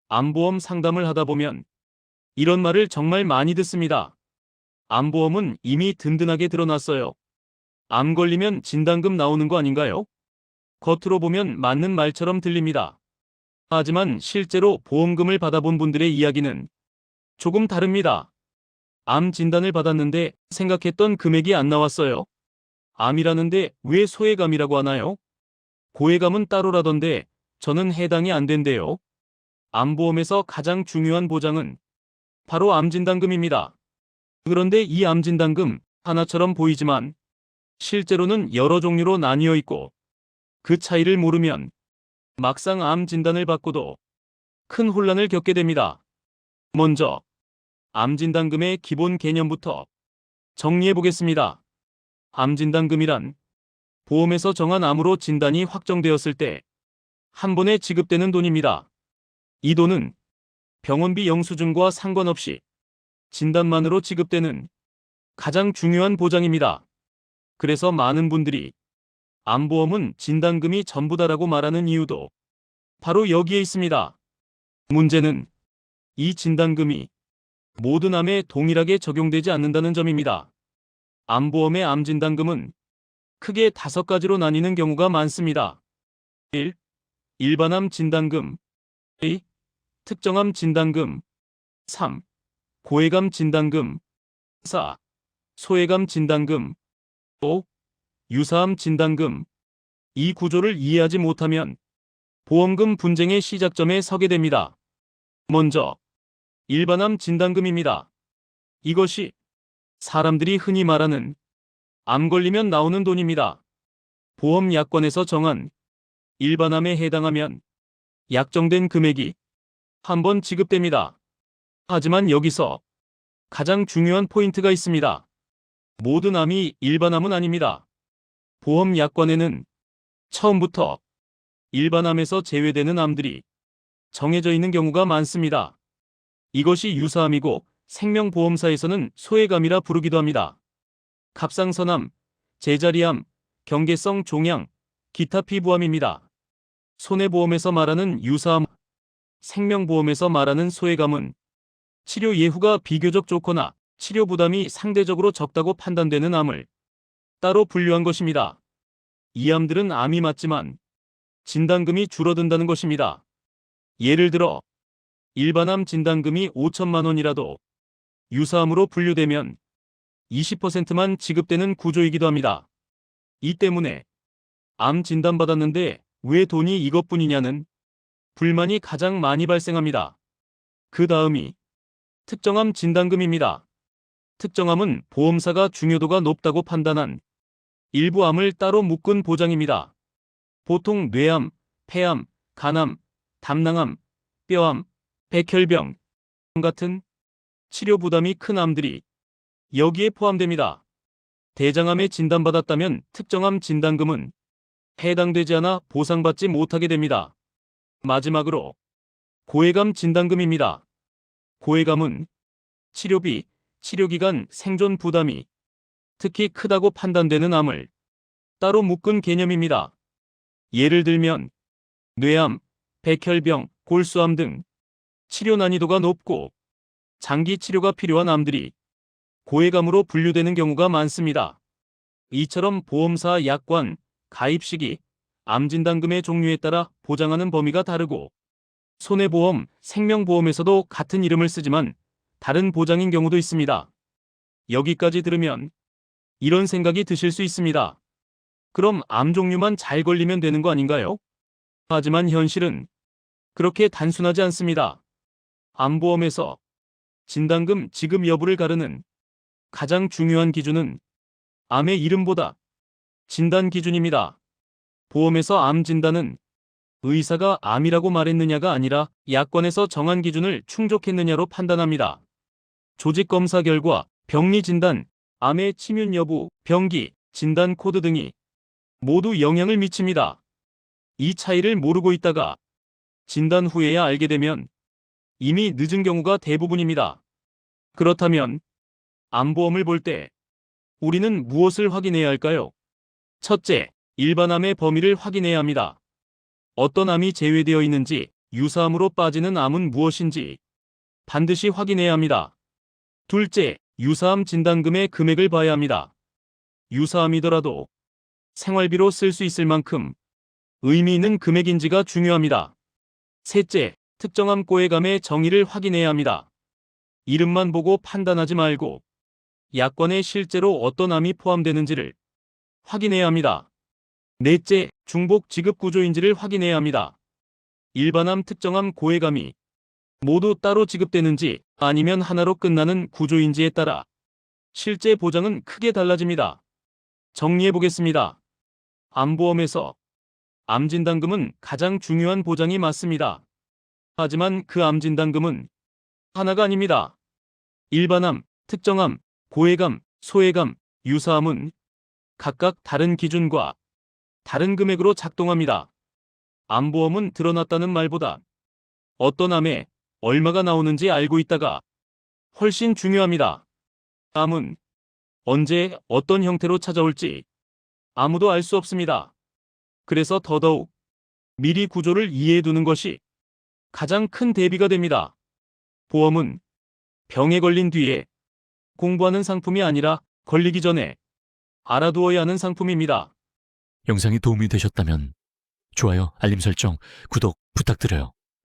암보험 상담을 하다 보면 이런 말을 정말 많이 듣습니다. 암보험은 이미 든든하게 들어놨어요. 암 걸리면 진단금 나오는 거 아닌가요? 겉으로 보면 맞는 말처럼 들립니다. 하지만 실제로 보험금을 받아본 분들의 이야기는 조금 다릅니다. 암 진단을 받았는데 생각했던 금액이 안 나왔어요. 암이라는데 왜 소외감이라고 하나요? 고해감은 따로라던데 저는 해당이 안 된대요. 암보험에서 가장 중요한 보장은 바로 암진단금입니다. 그런데 이 암진단금 하나처럼 보이지만 실제로는 여러 종류로 나뉘어 있고 그 차이를 모르면 막상 암 진단을 받고도 큰 혼란을 겪게 됩니다. 먼저 암진단금의 기본 개념부터 정리해 보겠습니다. 암진단금이란 보험에서 정한 암으로 진단이 확정되었을 때 한 번에 지급되는 돈입니다. 이 돈은 병원비 영수증과 상관없이 진단만으로 지급되는 가장 중요한 보장입니다. 그래서 많은 분들이 암보험은 진단금이 전부다라고 말하는 이유도 바로 여기에 있습니다. 문제는 이 진단금이 모든 암에 동일하게 적용되지 않는다는 점입니다. 암보험의 암진단금은 크게 5가지로 나뉘는 경우가 많습니다. 1. 일반암 진단금 2. 특정암 진단금 3. 고해감 진단금 4. 소외감 진단금 5. 유사암 진단금. 이 구조를 이해하지 못하면 보험금 분쟁의 시작점에 서게 됩니다. 먼저 일반암 진단금입니다. 이것이 사람들이 흔히 말하는 암 걸리면 나오는 돈입니다. 보험 약관에서 정한 일반암에 해당하면 약정된 금액이 한 번 지급됩니다. 하지만 여기서 가장 중요한 포인트가 있습니다. 모든 암이 일반암은 아닙니다. 보험 약관에는 처음부터 일반암에서 제외되는 암들이 정해져 있는 경우가 많습니다. 이것이 유사암이고 생명보험사에서는 소외감이라 부르기도 합니다. 갑상선암, 제자리암, 경계성 종양, 기타 피부암입니다. 손해보험에서 말하는 유사암, 생명보험에서 말하는 소외감은 치료 예후가 비교적 좋거나 치료 부담이 상대적으로 적다고 판단되는 암을 따로 분류한 것입니다. 이 암들은 암이 맞지만 진단금이 줄어든다는 것입니다. 예를 들어 일반암 진단금이 5천만 원이라도 유사암으로 분류되면 20%만 지급되는 구조이기도 합니다. 이 때문에 암 진단받았는데 왜 돈이 이것뿐이냐는 불만이 가장 많이 발생합니다. 그 다음이 특정암 진단금입니다. 특정암은 보험사가 중요도가 높다고 판단한 일부 암을 따로 묶은 보장입니다. 보통 뇌암, 폐암, 간암, 담낭암, 뼈암, 백혈병 같은 치료 부담이 큰 암들이 여기에 포함됩니다. 대장암에 진단받았다면 특정암 진단금은 해당되지 않아 보상받지 못하게 됩니다. 마지막으로 고해감 진단금입니다. 고해감은 치료비, 치료기간, 생존 부담이 특히 크다고 판단되는 암을 따로 묶은 개념입니다. 예를 들면 뇌암, 백혈병, 골수암 등 치료 난이도가 높고 장기 치료가 필요한 암들이 고해감으로 분류되는 경우가 많습니다. 이처럼 보험사 약관, 가입 시기, 암진단금의 종류에 따라 보장하는 범위가 다르고 손해보험, 생명보험에서도 같은 이름을 쓰지만 다른 보장인 경우도 있습니다. 여기까지 들으면 이런 생각이 드실 수 있습니다. 그럼 암 종류만 잘 걸리면 되는 거 아닌가요? 하지만 현실은 그렇게 단순하지 않습니다. 암보험에서 진단금 지급 여부를 가르는 가장 중요한 기준은 암의 이름보다 진단 기준입니다. 보험에서 암 진단은 의사가 암이라고 말했느냐가 아니라 약관에서 정한 기준을 충족했느냐로 판단합니다. 조직검사 결과, 병리 진단, 암의 침윤 여부, 병기, 진단 코드 등이 모두 영향을 미칩니다. 이 차이를 모르고 있다가 진단 후에야 알게 되면 이미 늦은 경우가 대부분입니다. 그렇다면 암보험을 볼 때 우리는 무엇을 확인해야 할까요? 첫째, 일반암의 범위를 확인해야 합니다. 어떤 암이 제외되어 있는지 유사암으로 빠지는 암은 무엇인지 반드시 확인해야 합니다. 둘째, 유사암 진단금의 금액을 봐야 합니다. 유사암이더라도 생활비로 쓸 수 있을 만큼 의미 있는 금액인지가 중요합니다. 셋째, 특정암 고해감의 정의를 확인해야 합니다. 이름만 보고 판단하지 말고 약관에 실제로 어떤 암이 포함되는지를 확인해야 합니다. 넷째, 중복 지급 구조인지를 확인해야 합니다. 일반암, 특정암, 고해감이 모두 따로 지급되는지 아니면 하나로 끝나는 구조인지에 따라 실제 보장은 크게 달라집니다. 정리해 보겠습니다. 암보험에서 암진단금은 가장 중요한 보장이 맞습니다. 하지만 그 암진단금은 하나가 아닙니다. 일반암, 특정암, 고해감, 소해감, 유사암은 각각 다른 기준과 다른 금액으로 작동합니다. 암보험은 드러났다는 말보다 어떤 암에 얼마가 나오는지 알고 있다가 훨씬 중요합니다. 암은 언제 어떤 형태로 찾아올지 아무도 알 수 없습니다. 그래서 더더욱 미리 구조를 이해해 두는 것이 가장 큰 대비가 됩니다. 보험은 병에 걸린 뒤에 공부하는 상품이 아니라 걸리기 전에 알아두어야 하는 상품입니다. 영상이 도움이 되셨다면 좋아요, 알림 설정, 구독 부탁드려요.